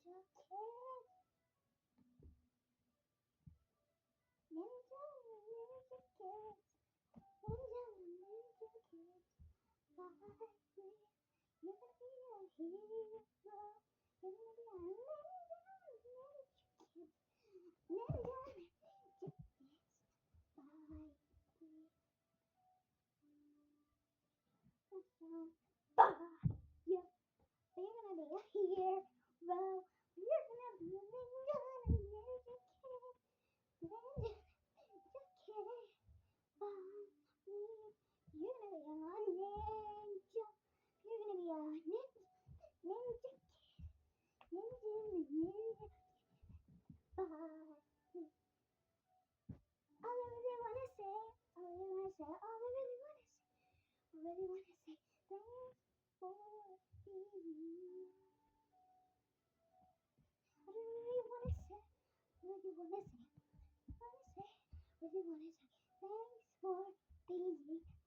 Kid. Ninja, Ninja Kids. Ninja, Ninja Kids. Like me. You're gonna be a hero. You're gonna be a ninja, Ninja Kids. Ninja, Ninja Kids. Like me. Bye. Yeah. You're gonna be a hero. You're gonna be a ninja, Ninja Kid. Ninja, Ninja Kid. Bye. You're gonna be a ninja. You're gonna be a ninja, Ninja Kid. Ninja, Ninja. Bye. All I really wanna say, all I really wanna say, all I really wanna say, I really wanna say thanks for being. I really wanna say, really wanna say, really wanna say thanks for being.